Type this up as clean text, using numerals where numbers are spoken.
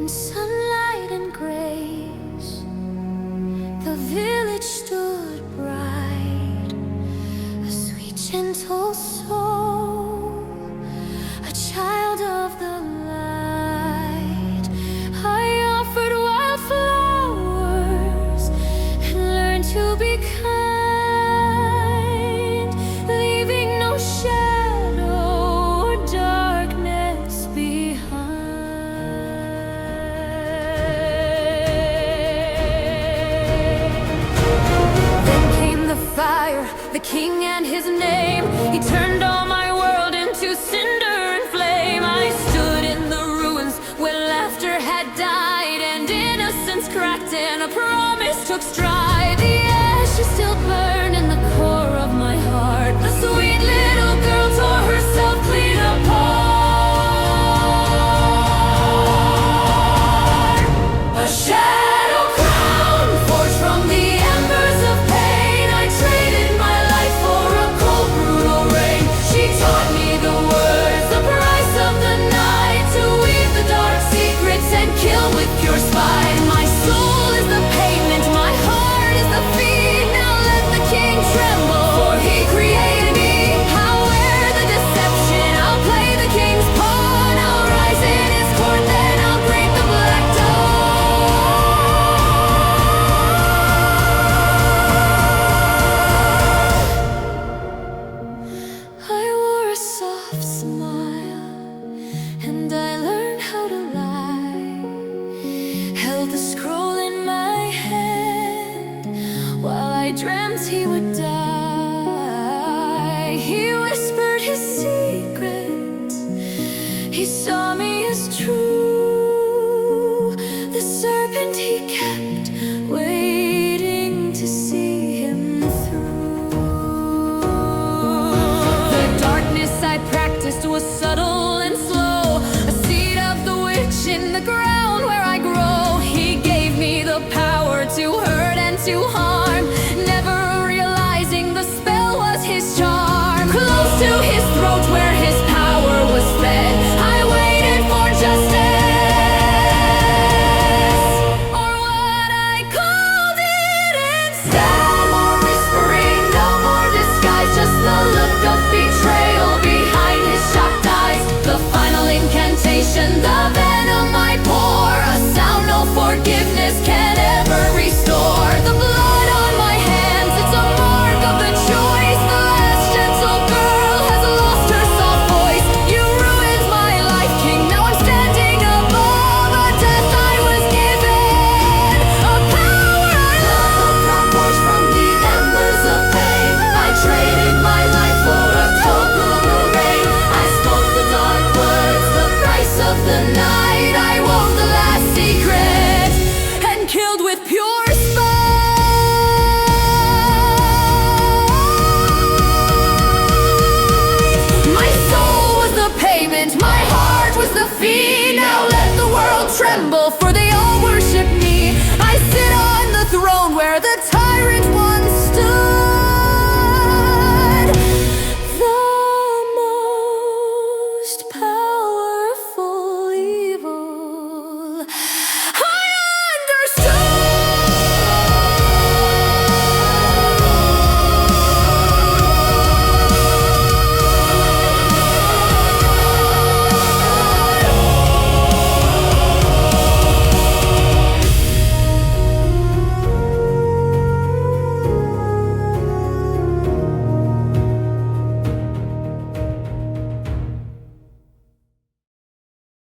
In sunlight and grace, the village stood bright, a sweet, gentle soul, a child of the light. I offered wildflowers and learned to be kind, leaving no shadow or darkness behind. Then came the fire, the king and his name. He turned all my world into cinder and flame. I stood in the ruins where laughter had died, and innocence cracked and a promise took stride. The ashes still burn in the core of my heart. The sweet little girl tore herself clean apart. A shadow crown forged from the embers of pain. I traded my life for a cold, brutal rain. She taught me the words, the price of the night, to weave the dark secrets and kill with pure spite. My soul is the pavement, my heart is the feet. Now let the king tremble, for he created me. I'll wear the deception, I'll play the king's pawn. I'll rise in his court, then I'll break the black dawn. I wore a soft smile, and I learned how to lie. Held the scroll in my hand while I dreamt he would die. He whispered his secrets, he saw me as true. The serpent he kept, waiting to see him through. The darkness I practiced was subtle and slow, a seed of the witch in the ground where I grow. He gave me the power to hurt and to harm, never realizing the spell was his charm. Close to his throat where his power was fed, I waited for justice, or what I called it instead. No more whispering, no more disguise, just the look of betrayal behind his shocked eyes. The final incantation, the venom I pour, a sound no forgiveness can ever restore. The blood on my hands, it's a mark of the choice. The last gentle girl has lost her soft voice. You ruined my life, king, now I'm standing above a death I was given, a power I love. Not forged from the embers of pain. I traded my life for a cold, brutal rain. I spoke the dark words, the price of the night. I wove the last secret and killed with pure spite. My soul was the pavement, my heart was the feet. Now let the world tremble, for